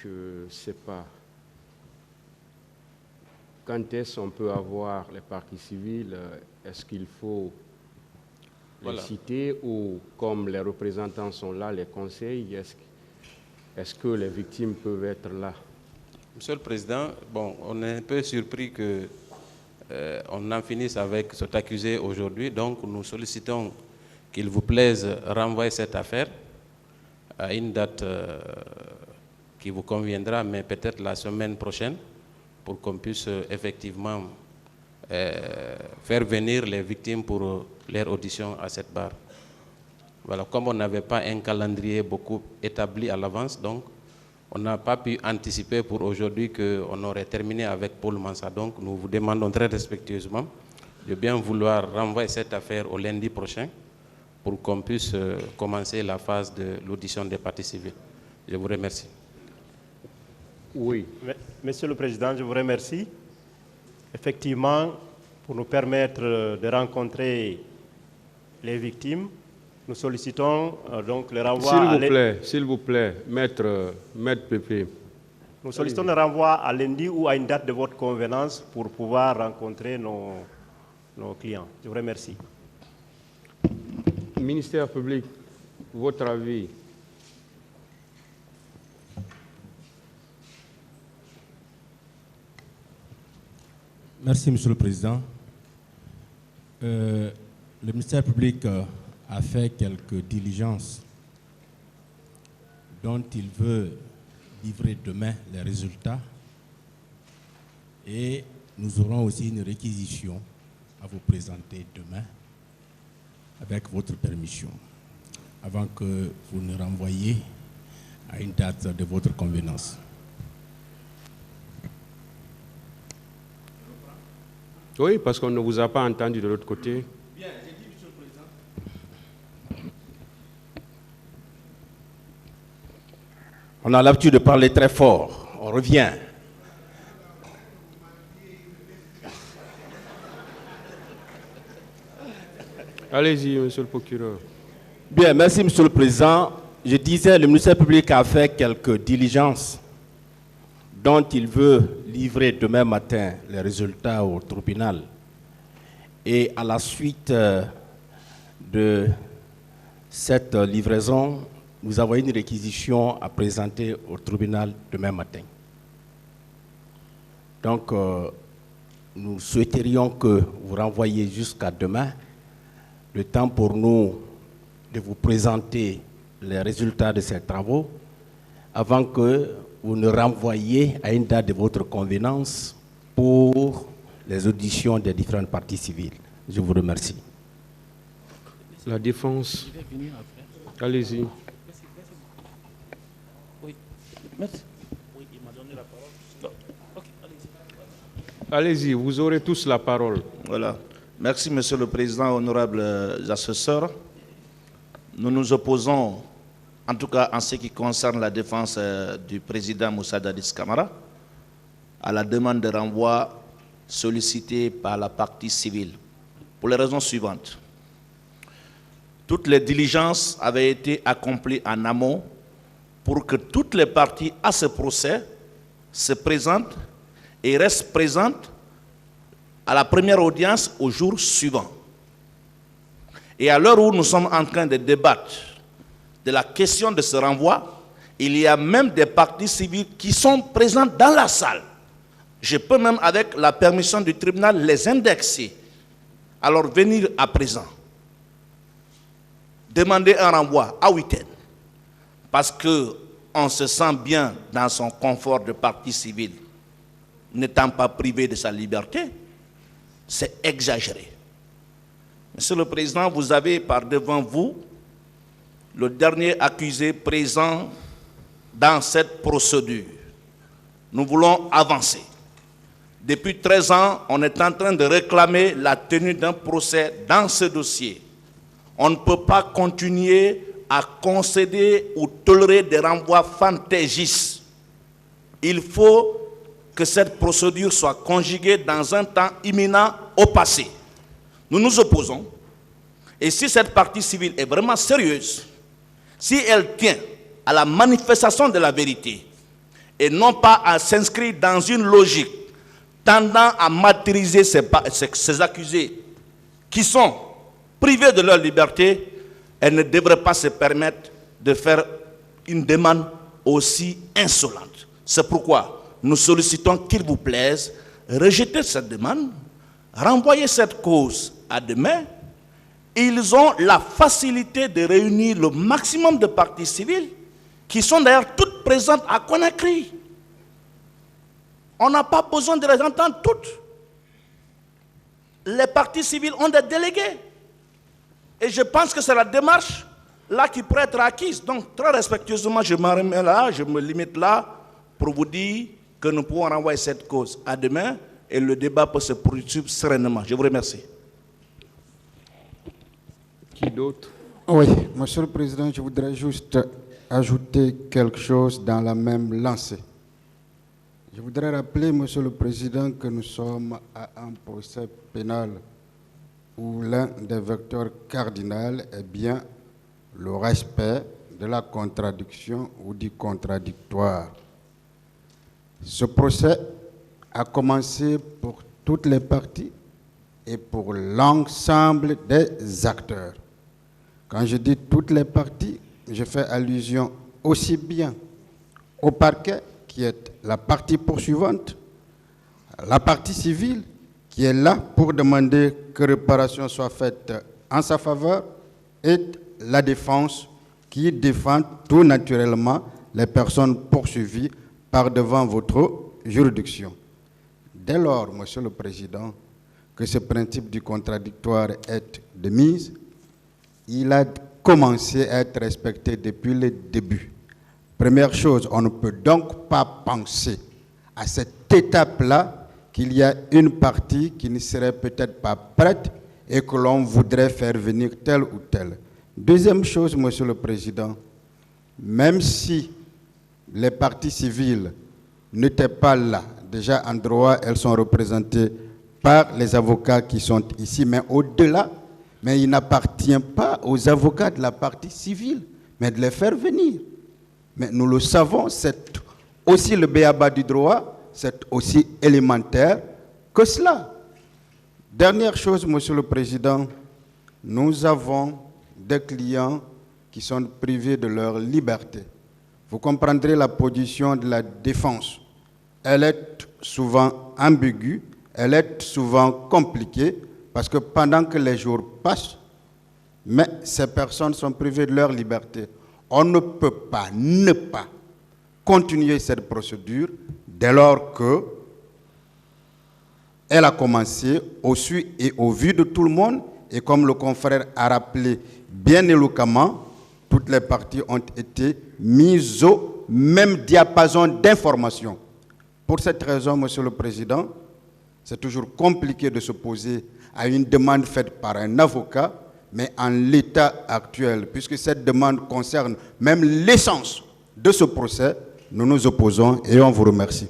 je ne sais pas. Quand est-ce qu'on peut avoir les parties civiles? Est-ce qu'il faut les citer ou, comme les représentants sont là, les conseils, est-ce que les victimes peuvent être là? Monsieur le Président, bon, on est un peu surpris que on en finisse avec cet accusé aujourd'hui. Donc, nous sollicitons qu'il vous plaise renvoyer cette affaire à une date qui vous conviendra, mais peut-être la semaine prochaine, pour qu'on puisse effectivement faire venir les victimes pour leur audition à cette barre. Voilà, comme on n'avait pas un calendrier beaucoup établi à l'avance, donc on n'a pas pu anticiper pour aujourd'hui qu'on aurait terminé avec Paul Mansa. Donc nous vous demandons très respectueusement de bien vouloir renvoyer cette affaire au lundi prochain pour qu'on puisse commencer la phase de l'audition des parties civiles. Je vous remercie. Oui. Monsieur le Président, je vous remercie. Effectivement, pour nous permettre de rencontrer les victimes, nous sollicitons donc le renvoi S'il vous plaît, maître Pépé. Nous sollicitons le renvoi à lundi ou à une date de votre convenance pour pouvoir rencontrer nos clients. Je vous remercie. Ministère public, votre avis? Merci, Monsieur le Président. Le ministère public a fait quelques diligences dont il veut livrer demain les résultats et nous aurons aussi une réquisition à vous présenter demain avec votre permission avant que vous ne renvoyiez à une date de votre convenance. Oui, parce qu'on ne vous a pas entendu de l'autre côté. Bien, j'ai dit, Monsieur le Président. On a l'habitude de parler très fort. On revient. Allez-y, Monsieur le procureur. Bien, merci, Monsieur le Président. Je disais, le ministère public a fait quelques diligences dont il veut livrer demain matin les résultats au tribunal. Et à la suite de cette livraison, nous avons une réquisition à présenter au tribunal demain matin. Donc, nous souhaiterions que vous renvoyiez jusqu'à demain le temps pour nous de vous présenter les résultats de ces travaux avant que vous ne renvoyiez à une date de votre convenance pour les auditions des différentes parties civiles. Je vous remercie. La défense. Allez-y. Oui, merci. Oui, il m'a donné la parole. Ok, allez-y. Allez-y, vous aurez tous la parole. Voilà. Merci, Monsieur le Président, honorables assesseurs. Nous nous opposons, en tout cas en ce qui concerne la défense du président Moussa Dadis Camara, à la demande de renvoi sollicitée par la partie civile, pour les raisons suivantes. Toutes les diligences avaient été accomplies en amont pour que toutes les parties à ce procès se présentent et restent présentes à la première audience au jour suivant. Et à l'heure où nous sommes en train de débattre de la question de ce renvoi, il y a même des parties civiles qui sont présentes dans la salle. Je peux même, avec la permission du tribunal, les indexer. Alors venir à présent, demander un renvoi à week-end, parce qu'on se sent bien dans son confort de partie civile, n'étant pas privé de sa liberté, c'est exagéré. Monsieur le Président, vous avez par devant vous le dernier accusé présent dans cette procédure. Nous voulons avancer. Depuis 13 ans, on est en train de réclamer la tenue d'un procès dans ce dossier. On ne peut pas continuer à concéder ou tolérer des renvois fantaisistes. Il faut que cette procédure soit conjuguée dans un temps imminent au passé. Nous nous opposons. Et si cette partie civile est vraiment sérieuse, si elle tient à la manifestation de la vérité et non pas à s'inscrire dans une logique tendant à martyriser ces accusés qui sont privés de leur liberté, elle ne devrait pas se permettre de faire une demande aussi insolente. C'est pourquoi nous sollicitons qu'il vous plaise, rejeter cette demande, renvoyer cette cause à demain. Ils ont la facilité de réunir le maximum de parties civiles qui sont d'ailleurs toutes présentes à Conakry. On n'a pas besoin de les entendre toutes. Les parties civiles ont des délégués. Et je pense que c'est la démarche là qui pourrait être acquise. Donc, très respectueusement, je m'en remets là, je me limite là pour vous dire que nous pouvons renvoyer cette cause à demain et le débat peut se poursuivre sereinement. Je vous remercie. Qui d'autre? Oui, Monsieur le Président, je voudrais juste ajouter quelque chose dans la même lancée. Je voudrais rappeler, Monsieur le Président, que nous sommes à un procès pénal où l'un des vecteurs cardinaux est bien le respect de la contradiction ou du contradictoire. Ce procès a commencé pour toutes les parties et pour l'ensemble des acteurs. Quand je dis toutes les parties, je fais allusion aussi bien au parquet, qui est la partie poursuivante, la partie civile, qui est là pour demander que réparation soit faite en sa faveur, et la défense, qui défend tout naturellement les personnes poursuivies par devant votre juridiction. Dès lors, Monsieur le Président, que ce principe du contradictoire est de mise, il a commencé à être respecté depuis le début. Première chose, on ne peut donc pas penser à cette étape-là qu'il y a une partie qui ne serait peut-être pas prête et que l'on voudrait faire venir telle ou telle. Deuxième chose, Monsieur le Président, même si les parties civiles n'étaient pas là, déjà en droit, elles sont représentées par les avocats qui sont ici, mais au-delà, mais il n'appartient pas aux avocats de la partie civile, mais de les faire venir. Mais nous le savons, c'est aussi le b.a.-ba du droit, c'est aussi élémentaire que cela. Dernière chose, Monsieur le Président, nous avons des clients qui sont privés de leur liberté. Vous comprendrez la position de la défense. Elle est souvent ambiguë, elle est souvent compliquée, parce que pendant que les jours passent, mais ces personnes sont privées de leur liberté. On ne peut pas ne pas continuer cette procédure dès lors qu'elle a commencé au su et au vu de tout le monde, et comme le confrère a rappelé bien éloquemment, toutes les parties ont été mises au même diapason d'information. Pour cette raison, Monsieur le Président, c'est toujours compliqué de s'opposer à une demande faite par un avocat, mais en l'état actuel, puisque cette demande concerne même l'essence de ce procès, nous nous opposons et on vous remercie.